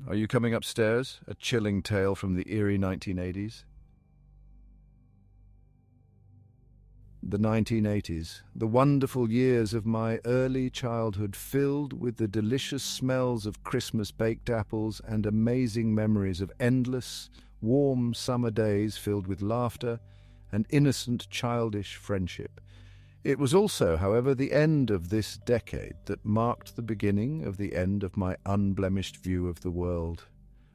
Are you coming upstairs? A chilling tale from the eerie 1980s. The 1980s, the wonderful years of my early childhood, filled with the delicious smells of Christmas baked apples and amazing memories of endless, warm summer days filled with laughter and innocent childish friendship. It was also, however, the end of this decade that marked the beginning of the end of my unblemished view of the world,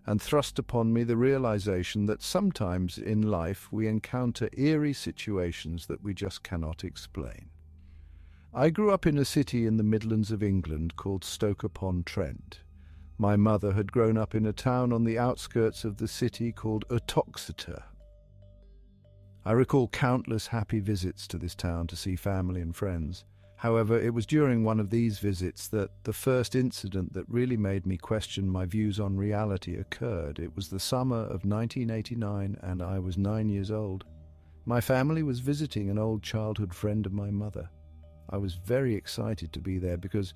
and thrust upon me the realization that sometimes in life we encounter eerie situations that we just cannot explain. I grew up in a city in the Midlands of England called Stoke-upon-Trent. My mother had grown up in a town on the outskirts of the city called Uttoxeter. I recall countless happy visits to this town to see family and friends. However, it was during one of these visits that the first incident that really made me question my views on reality occurred. It was the summer of 1989, and I was 9 years old. My family was visiting an old childhood friend of my mother. I was very excited to be there because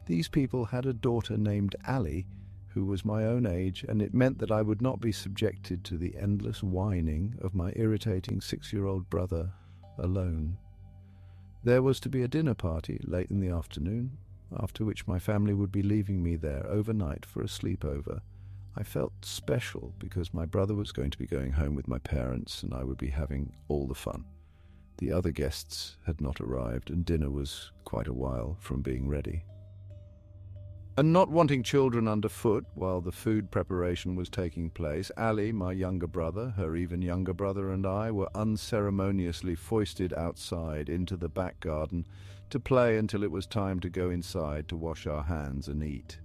these people had a daughter named Allie, who was my own age, and it meant that I would not be subjected to the endless whining of my irritating 6-year-old brother alone. There was to be a dinner party late in the afternoon, after which my family would be leaving me there overnight for a sleepover. I felt special because my brother was going to be going home with my parents and I would be having all the fun. The other guests had not arrived and dinner was quite a while from being ready. And not wanting children underfoot while the food preparation was taking place, Allie, my younger brother, her even younger brother, and I were unceremoniously foisted outside into the back garden to play until it was time to go inside to wash our hands and eat.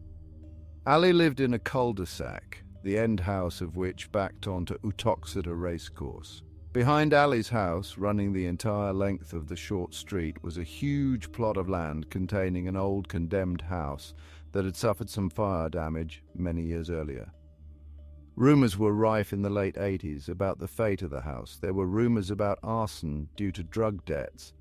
Allie lived in a cul-de-sac, the end house of which backed onto Uttoxeter racecourse. Behind Allie's house, running the entire length of the short street, was a huge plot of land containing an old condemned house that had suffered some fire damage many years earlier. Rumours were rife in the late 80s about the fate of the house. There were rumours about arson due to drug debts,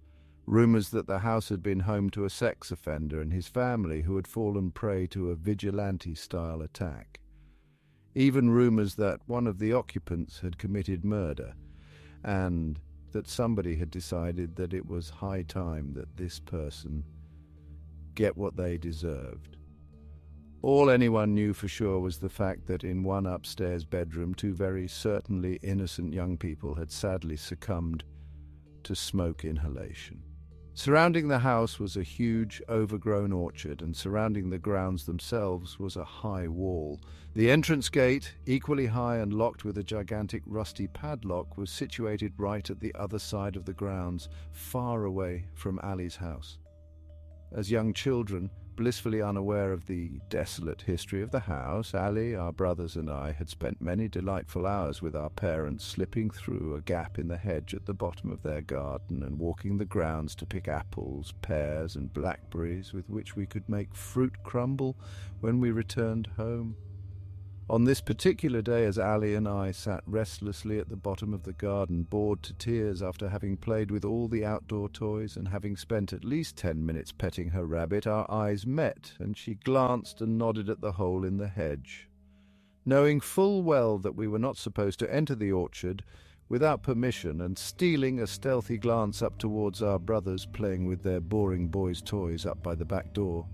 rumours that the house had been home to a sex offender and his family who had fallen prey to a vigilante-style attack. Even rumours that one of the occupants had committed murder, and that somebody had decided that it was high time that this person get what they deserved. All anyone knew for sure was the fact that in one upstairs bedroom, 2 very certainly innocent young people had sadly succumbed to smoke inhalation. Surrounding the house was a huge, overgrown orchard, and surrounding the grounds themselves was a high wall. The entrance gate, equally high and locked with a gigantic rusty padlock, was situated right at the other side of the grounds, far away from Allie's house. As young children, blissfully unaware of the desolate history of the house, Allie, our brothers, and I had spent many delightful hours with our parents, slipping through a gap in the hedge at the bottom of their garden and walking the grounds to pick apples, pears, and blackberries with which we could make fruit crumble when we returned home. On this particular day, as Allie and I sat restlessly at the bottom of the garden, bored to tears after having played with all the outdoor toys and having spent at least 10 minutes petting her rabbit, our eyes met, and she glanced and nodded at the hole in the hedge. Knowing full well that we were not supposed to enter the orchard without permission, and stealing a stealthy glance up towards our brothers playing with their boring boys' toys up by the back door,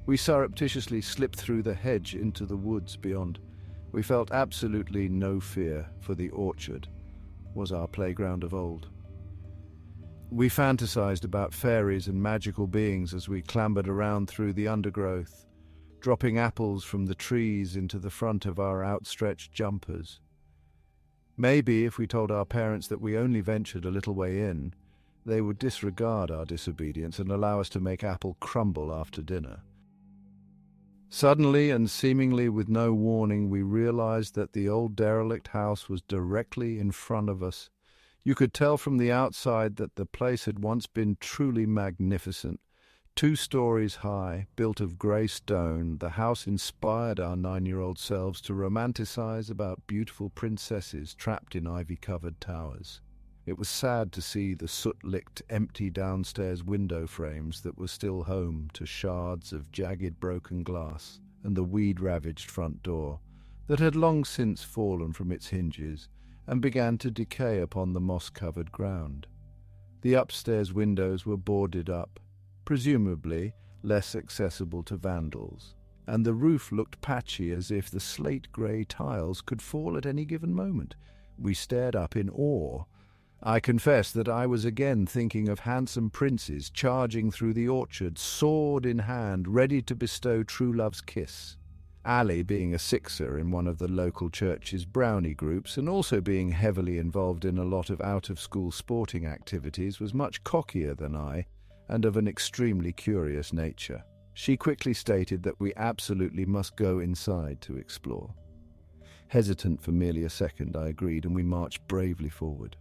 we surreptitiously slipped through the hedge into the woods beyond. We felt absolutely no fear, for the orchard was our playground of old. We fantasized about fairies and magical beings as we clambered around through the undergrowth, dropping apples from the trees into the front of our outstretched jumpers. Maybe if we told our parents that we only ventured a little way in, they would disregard our disobedience and allow us to make apple crumble after dinner. Suddenly and seemingly with no warning, we realized that the old derelict house was directly in front of us. You could tell from the outside that the place had once been truly magnificent. 2 stories high, built of grey stone, the house inspired our 9-year-old selves to romanticize about beautiful princesses trapped in ivy-covered towers. It was sad to see the soot-licked, empty downstairs window frames that were still home to shards of jagged broken glass, and the weed-ravaged front door, that had long since fallen from its hinges and began to decay upon the moss-covered ground. The upstairs windows were boarded up, presumably less accessible to vandals, and the roof looked patchy as if the slate-grey tiles could fall at any given moment. We stared up in awe. I confess that I was again thinking of handsome princes charging through the orchard, sword in hand, ready to bestow true love's kiss. Allie, being a sixer in one of the local church's brownie groups and also being heavily involved in a lot of out-of-school sporting activities, was much cockier than I and of an extremely curious nature. She quickly stated that we absolutely must go inside to explore. Hesitant for merely a second, I agreed, and we marched bravely forward.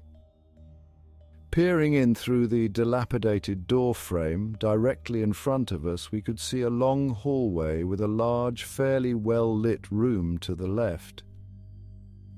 Peering in through the dilapidated door frame, directly in front of us, we could see a long hallway with a large, fairly well-lit room to the left.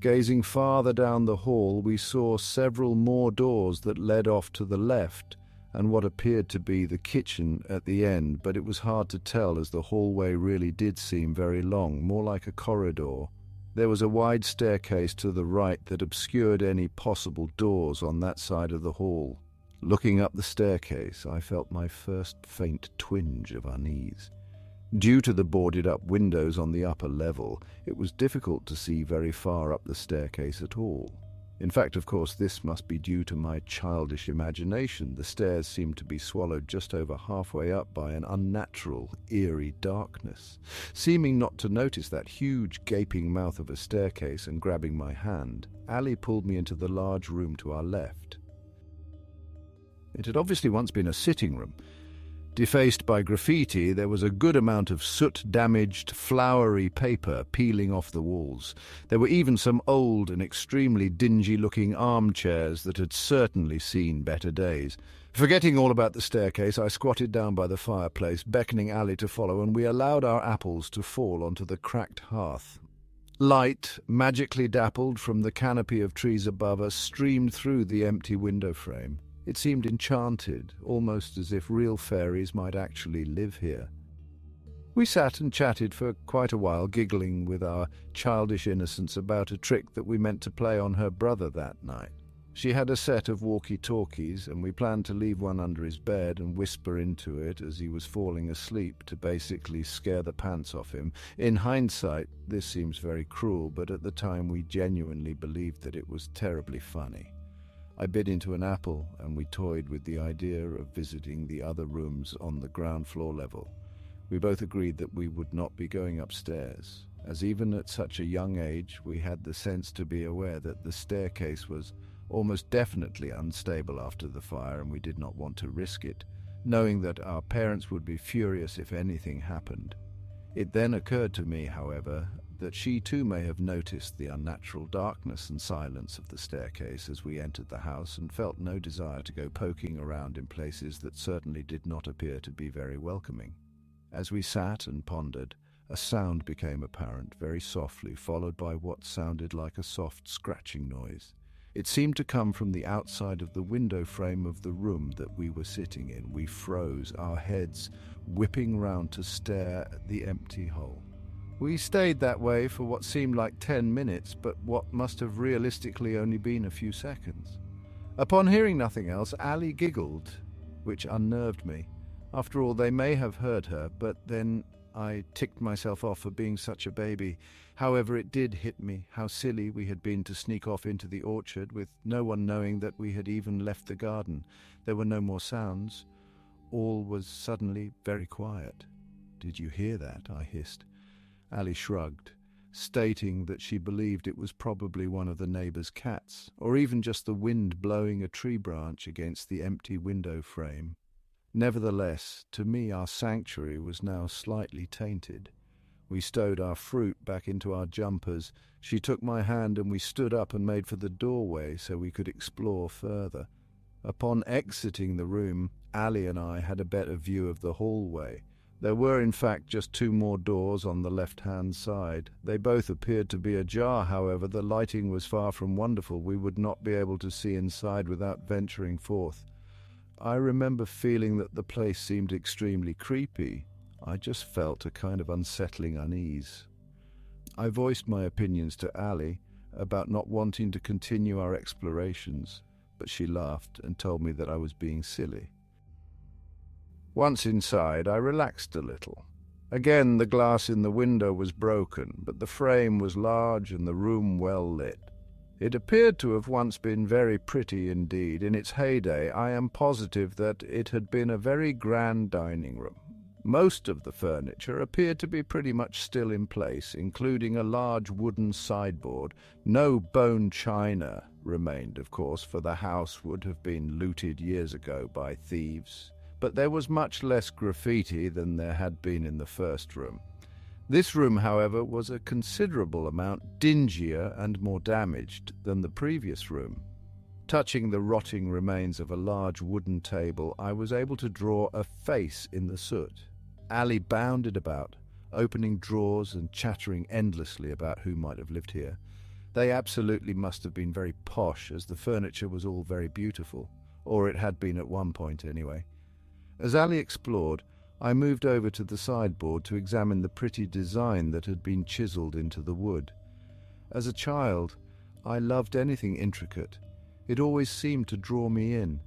Gazing farther down the hall, we saw several more doors that led off to the left, and what appeared to be the kitchen at the end, but it was hard to tell as the hallway really did seem very long, more like a corridor. There was a wide staircase to the right that obscured any possible doors on that side of the hall. Looking up the staircase, I felt my first faint twinge of unease. Due to the boarded-up windows on the upper level, it was difficult to see very far up the staircase at all. In fact, of course, this must be due to my childish imagination. The stairs seemed to be swallowed just over halfway up by an unnatural, eerie darkness. Seeming not to notice that huge, gaping mouth of a staircase and grabbing my hand, Allie pulled me into the large room to our left. It had obviously once been a sitting room. Defaced by graffiti, there was a good amount of soot-damaged, flowery paper peeling off the walls. There were even some old and extremely dingy-looking armchairs that had certainly seen better days. Forgetting all about the staircase, I squatted down by the fireplace, beckoning Allie to follow, and we allowed our apples to fall onto the cracked hearth. Light, magically dappled from the canopy of trees above us, streamed through the empty window frame. It seemed enchanted, almost as if real fairies might actually live here. We sat and chatted for quite a while, giggling with our childish innocence about a trick that we meant to play on her brother that night. She had a set of walkie-talkies, and we planned to leave one under his bed and whisper into it as he was falling asleep to basically scare the pants off him. In hindsight, this seems very cruel, but at the time we genuinely believed that it was terribly funny. I bit into an apple, and we toyed with the idea of visiting the other rooms on the ground floor level. We both agreed that we would not be going upstairs, as even at such a young age we had the sense to be aware that the staircase was almost definitely unstable after the fire, and we did not want to risk it, knowing that our parents would be furious if anything happened. It then occurred to me, however, that she too may have noticed the unnatural darkness and silence of the staircase as we entered the house, and felt no desire to go poking around in places that certainly did not appear to be very welcoming. As we sat and pondered, a sound became apparent, very softly, followed by what sounded like a soft scratching noise. It seemed to come from the outside of the window frame of the room that we were sitting in. We froze, our heads whipping round to stare at the empty hole. We stayed that way for what seemed like 10 minutes, but what must have realistically only been a few seconds. Upon hearing nothing else, Allie giggled, which unnerved me. After all, they may have heard her, but then I ticked myself off for being such a baby. However, it did hit me how silly we had been to sneak off into the orchard with no one knowing that we had even left the garden. There were no more sounds. All was suddenly very quiet. "Did you hear that?" I hissed. Allie shrugged, stating that she believed it was probably one of the neighbour's cats, or even just the wind blowing a tree branch against the empty window frame. Nevertheless, to me our sanctuary was now slightly tainted. We stowed our fruit back into our jumpers. She took my hand and we stood up and made for the doorway so we could explore further. Upon exiting the room, Allie and I had a better view of the hallway. There were, in fact, just 2 more doors on the left-hand side. They both appeared to be ajar, however. The lighting was far from wonderful. We would not be able to see inside without venturing forth. I remember feeling that the place seemed extremely creepy. I just felt a kind of unsettling unease. I voiced my opinions to Allie about not wanting to continue our explorations, but she laughed and told me that I was being silly. Once inside, I relaxed a little. Again, the glass in the window was broken, but the frame was large and the room well lit. It appeared to have once been very pretty indeed. In its heyday, I am positive that it had been a very grand dining room. Most of the furniture appeared to be pretty much still in place, including a large wooden sideboard. No bone china remained, of course, for the house would have been looted years ago by thieves. But there was much less graffiti than there had been in the first room. This room, however, was a considerable amount dingier and more damaged than the previous room. Touching the rotting remains of a large wooden table, I was able to draw a face in the soot. Allie bounded about, opening drawers and chattering endlessly about who might have lived here. They absolutely must have been very posh, as the furniture was all very beautiful, or it had been at one point anyway. As Allie explored, I moved over to the sideboard to examine the pretty design that had been chiseled into the wood. As a child, I loved anything intricate. It always seemed to draw me in.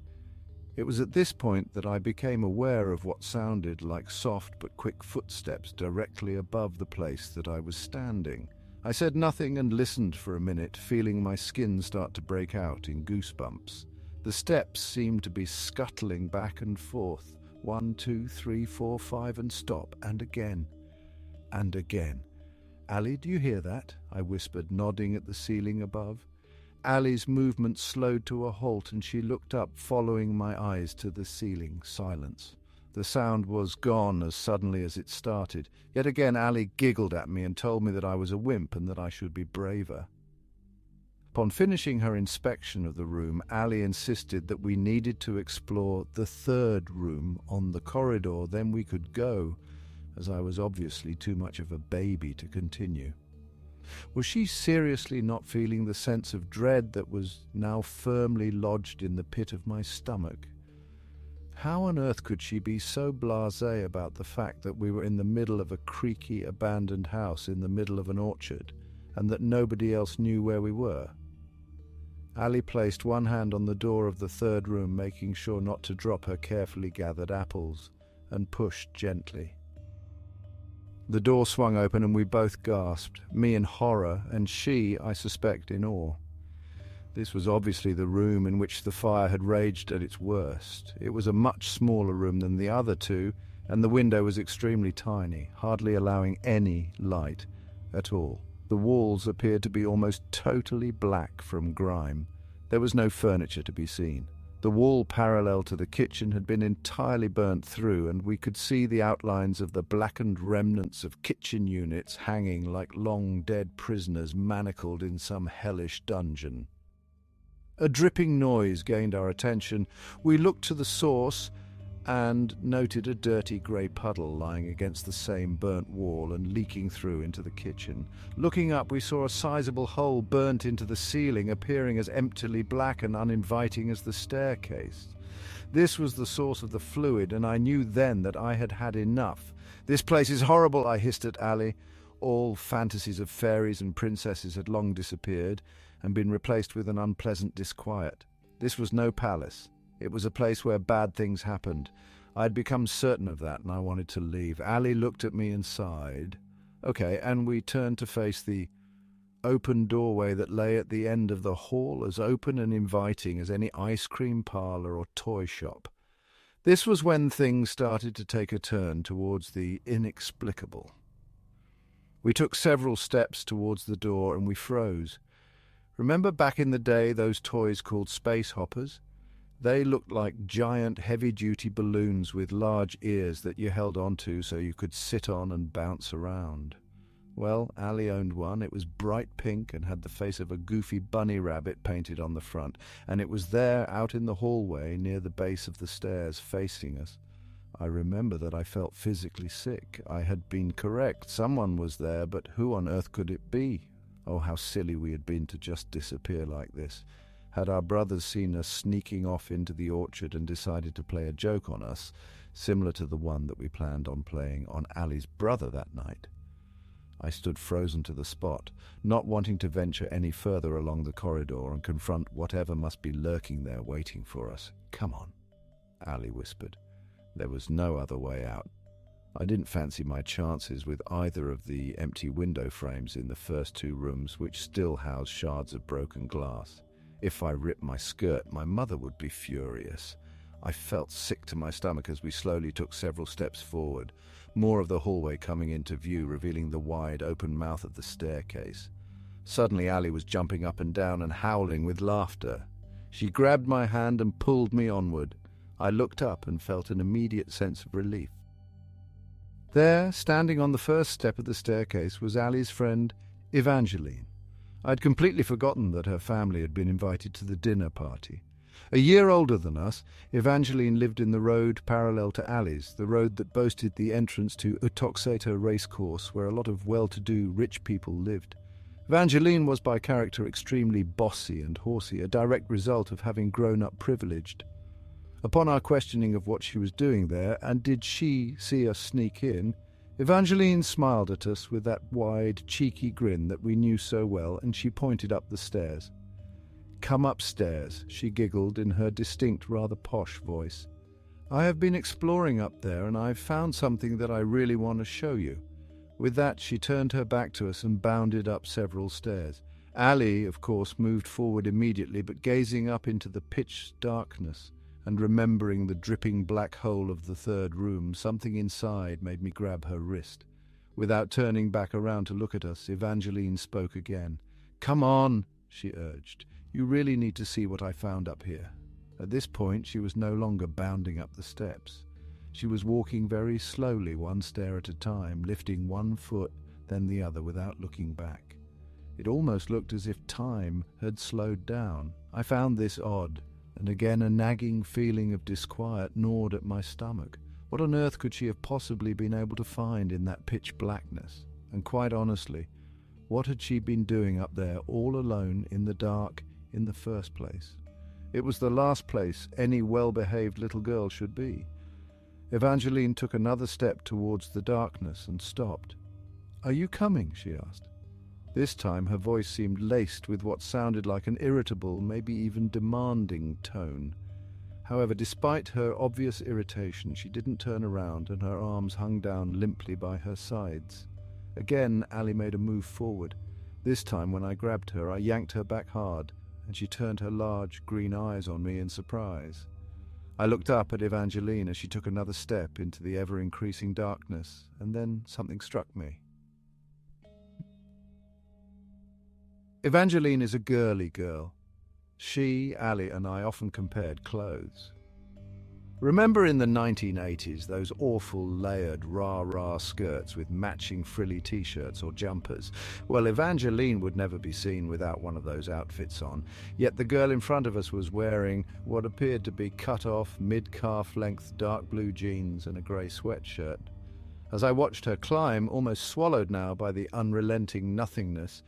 It was at this point that I became aware of what sounded like soft but quick footsteps directly above the place that I was standing. I said nothing and listened for a minute, feeling my skin start to break out in goosebumps. The steps seemed to be scuttling back and forth. 1, 2, 3, 4, 5, and stop, and again. And again. "Allie, do you hear that?" I whispered, nodding at the ceiling above. Allie's movement slowed to a halt, and she looked up, following my eyes to the ceiling. Silence. The sound was gone as suddenly as it started. Yet again Allie giggled at me and told me that I was a wimp and that I should be braver. Upon finishing her inspection of the room, Allie insisted that we needed to explore the third room on the corridor, then we could go, as I was obviously too much of a baby to continue. Was she seriously not feeling the sense of dread that was now firmly lodged in the pit of my stomach? How on earth could she be so blasé about the fact that we were in the middle of a creaky, abandoned house in the middle of an orchard, and that nobody else knew where we were? Allie placed one hand on the door of the third room, making sure not to drop her carefully gathered apples, and pushed gently. The door swung open and we both gasped, me in horror and she, I suspect, in awe. This was obviously the room in which the fire had raged at its worst. It was a much smaller room than the other two, and the window was extremely tiny, hardly allowing any light at all. The walls appeared to be almost totally black from grime. There was no furniture to be seen. The wall parallel to the kitchen had been entirely burnt through, and we could see the outlines of the blackened remnants of kitchen units hanging like long-dead prisoners manacled in some hellish dungeon. A dripping noise gained our attention. We looked to the source and noted a dirty grey puddle lying against the same burnt wall and leaking through into the kitchen. Looking up, we saw a sizable hole burnt into the ceiling, appearing as emptily black and uninviting as the staircase. This was the source of the fluid, and I knew then that I had had enough. "This place is horrible," I hissed at Allie. All fantasies of fairies and princesses had long disappeared and been replaced with an unpleasant disquiet. This was no palace. It was a place where bad things happened. I had become certain of that, and I wanted to leave. Allie looked at me and sighed. Okay, and we turned to face the open doorway that lay at the end of the hall, as open and inviting as any ice cream parlor or toy shop. This was when things started to take a turn towards the inexplicable. We took several steps towards the door and we froze. Remember back in the day those toys called space hoppers? They looked like giant heavy-duty balloons with large ears that you held onto so you could sit on and bounce around. Well, Allie owned one. It was bright pink and had the face of a goofy bunny rabbit painted on the front, and it was there out in the hallway near the base of the stairs facing us. I remember that I felt physically sick. I had been correct. Someone was there, but who on earth could it be? Oh, how silly we had been to just disappear like this. Had our brothers seen us sneaking off into the orchard and decided to play a joke on us, similar to the one that we planned on playing on Allie's brother that night? I stood frozen to the spot, not wanting to venture any further along the corridor and confront whatever must be lurking there waiting for us. "Come on," Allie whispered. There was no other way out. I didn't fancy my chances with either of the empty window frames in the first two rooms, which still housed shards of broken glass. If I ripped my skirt, my mother would be furious. I felt sick to my stomach as we slowly took several steps forward, more of the hallway coming into view, revealing the wide, open mouth of the staircase. Suddenly, Allie was jumping up and down and howling with laughter. She grabbed my hand and pulled me onward. I looked up and felt an immediate sense of relief. There, standing on the first step of the staircase, was Allie's friend, Evangeline. I'd completely forgotten that her family had been invited to the dinner party. A year older than us, Evangeline lived in the road parallel to Allie's, the road that boasted the entrance to Uttoxeter racecourse, where a lot of well-to-do rich people lived. Evangeline was by character extremely bossy and horsey, a direct result of having grown up privileged. Upon our questioning of what she was doing there, and did she see us sneak in, Evangeline smiled at us with that wide, cheeky grin that we knew so well, and she pointed up the stairs. "Come upstairs," she giggled in her distinct, rather posh voice. "I have been exploring up there, and I've found something that I really want to show you." With that, she turned her back to us and bounded up several stairs. Allie, of course, moved forward immediately, but gazing up into the pitch darkness and remembering the dripping black hole of the third room, something inside made me grab her wrist. Without turning back around to look at us, Evangeline spoke again. "Come on," she urged. "You really need to see what I found up here." At this point, she was no longer bounding up the steps. She was walking very slowly, one stair at a time, lifting one foot, then the other without looking back. It almost looked as if time had slowed down. I found this odd, and again a nagging feeling of disquiet gnawed at my stomach. What on earth could she have possibly been able to find in that pitch blackness? And quite honestly, what had she been doing up there all alone in the dark in the first place? It was the last place any well-behaved little girl should be. Evangeline took another step towards the darkness and stopped. "Are you coming?" she asked. This time her voice seemed laced with what sounded like an irritable, maybe even demanding tone. However, despite her obvious irritation, she didn't turn around and her arms hung down limply by her sides. Again, Allie made a move forward. This time, when I grabbed her, I yanked her back hard, and she turned her large green eyes on me in surprise. I looked up at Evangeline as she took another step into the ever-increasing darkness, and then something struck me. Evangeline is a girly girl. She, Allie, and I often compared clothes. Remember in the 1980s those awful layered rah-rah skirts with matching frilly t-shirts or jumpers? Well, Evangeline would never be seen without one of those outfits on, yet the girl in front of us was wearing what appeared to be cut-off, mid-calf length dark blue jeans and a grey sweatshirt. As I watched her climb, almost swallowed now by the unrelenting nothingness,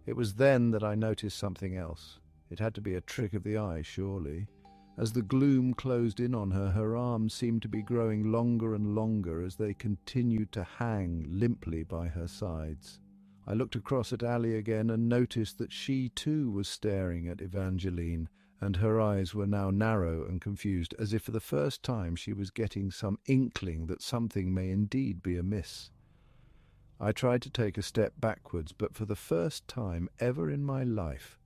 it was then that I noticed something else. It had to be a trick of the eye, surely. As the gloom closed in on her, her arms seemed to be growing longer and longer as they continued to hang limply by her sides. I looked across at Allie again and noticed that she too was staring at Evangeline, and her eyes were now narrow and confused, as if for the first time she was getting some inkling that something may indeed be amiss. I tried to take a step backwards, but for the first time ever in my life,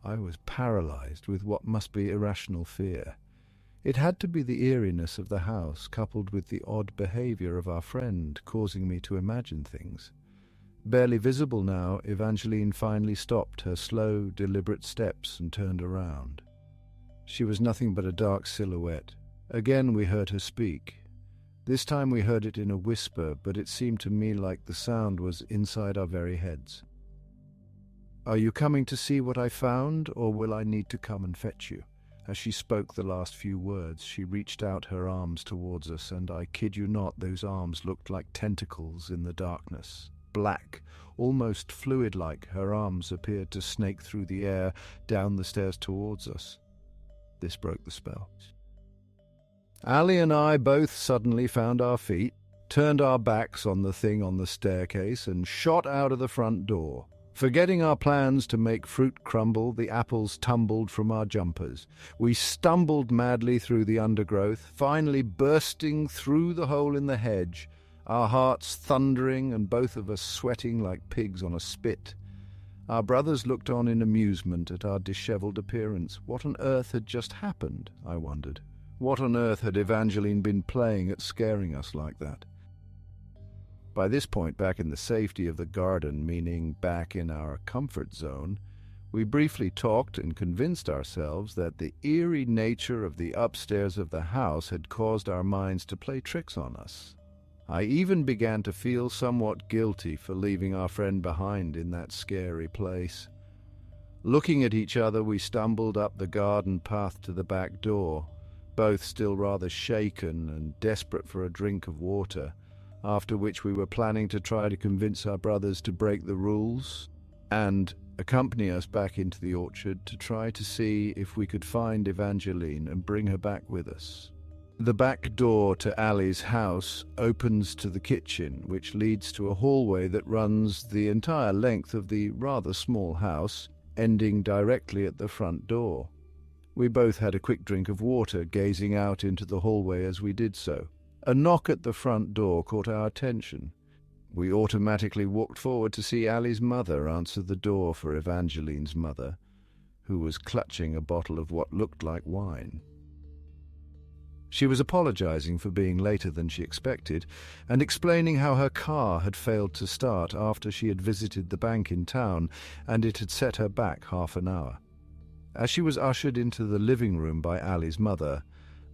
I was paralyzed with what must be irrational fear. It had to be the eeriness of the house, coupled with the odd behavior of our friend, causing me to imagine things. Barely visible now, Evangeline finally stopped her slow, deliberate steps and turned around. She was nothing but a dark silhouette. Again we heard her speak. This time we heard it in a whisper, but it seemed to me like the sound was inside our very heads. "Are you coming to see what I found, or will I need to come and fetch you?" As she spoke the last few words, she reached out her arms towards us, and I kid you not, those arms looked like tentacles in the darkness. Black, almost fluid-like, her arms appeared to snake through the air down the stairs towards us. This broke the spell. Allie and I both suddenly found our feet. turned our backs on the thing on the staircase, and shot out of the front door. Forgetting our plans to make fruit crumble, the apples tumbled from our jumpers. We stumbled madly through the undergrowth, finally bursting through the hole in the hedge, our hearts thundering and both of us sweating like pigs on a spit. Our brothers looked on in amusement at our dishevelled appearance. What on earth had just happened, I wondered. What on earth had Evangeline been playing at scaring us like that? By this point, back in the safety of the garden, meaning back in our comfort zone, we briefly talked and convinced ourselves that the eerie nature of the upstairs of the house had caused our minds to play tricks on us. I even began to feel somewhat guilty for leaving our friend behind in that scary place. Looking at each other, we stumbled up the garden path to the back door, both still rather shaken and desperate for a drink of water, after which we were planning to try to convince our brothers to break the rules and accompany us back into the orchard to try to see if we could find Evangeline and bring her back with us. The back door to Allie's house opens to the kitchen, which leads to a hallway that runs the entire length of the rather small house, ending directly at the front door. We both had a quick drink of water, gazing out into the hallway as we did so. A knock at the front door caught our attention. We automatically walked forward to see Allie's mother answer the door for Evangeline's mother, who was clutching a bottle of what looked like wine. She was apologizing for being later than she expected and explaining how her car had failed to start after she had visited the bank in town and it had set her back half an hour. As she was ushered into the living room by Allie's mother,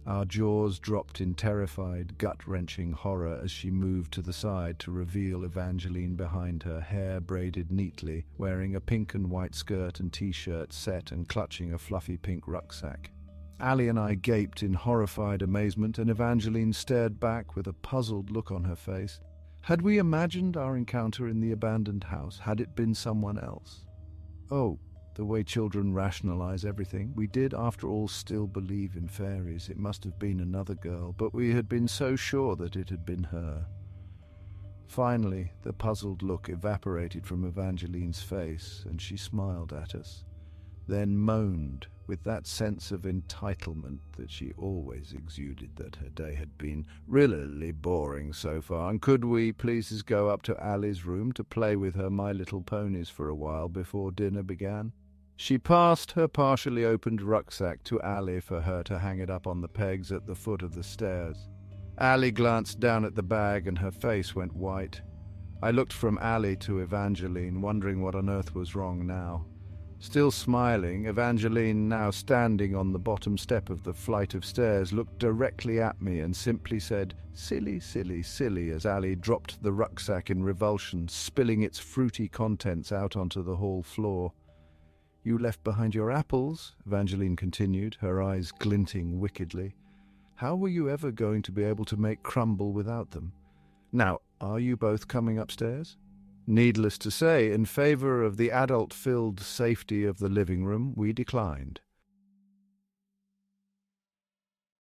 our jaws dropped in terrified, gut-wrenching horror as she moved to the side to reveal Evangeline behind her, hair braided neatly, wearing a pink and white skirt and t-shirt set and clutching a fluffy pink rucksack. Allie and I gaped in horrified amazement, and Evangeline stared back with a puzzled look on her face. Had we imagined our encounter in the abandoned house? Had it been someone else? Oh, the way children rationalize everything. We did, after all, still believe in fairies. It must have been another girl, but we had been so sure that it had been her. Finally, the puzzled look evaporated from Evangeline's face, and she smiled at us, then moaned with that sense of entitlement that she always exuded that her day had been really boring so far, and could we please go up to Allie's room to play with her My Little Ponies for a while before dinner began? She passed her partially opened rucksack to Allie for her to hang it up on the pegs at the foot of the stairs. Allie glanced down at the bag and her face went white. I looked from Allie to Evangeline, wondering what on earth was wrong now. Still smiling, Evangeline, now standing on the bottom step of the flight of stairs, looked directly at me and simply said, "Silly, silly, silly," as Allie dropped the rucksack in revulsion, spilling its fruity contents out onto the hall floor. "You left behind your apples," Evangeline continued, her eyes glinting wickedly. "How were you ever going to be able to make crumble without them? Now, are you both coming upstairs?" Needless to say, in favor of the adult-filled safety of the living room, we declined.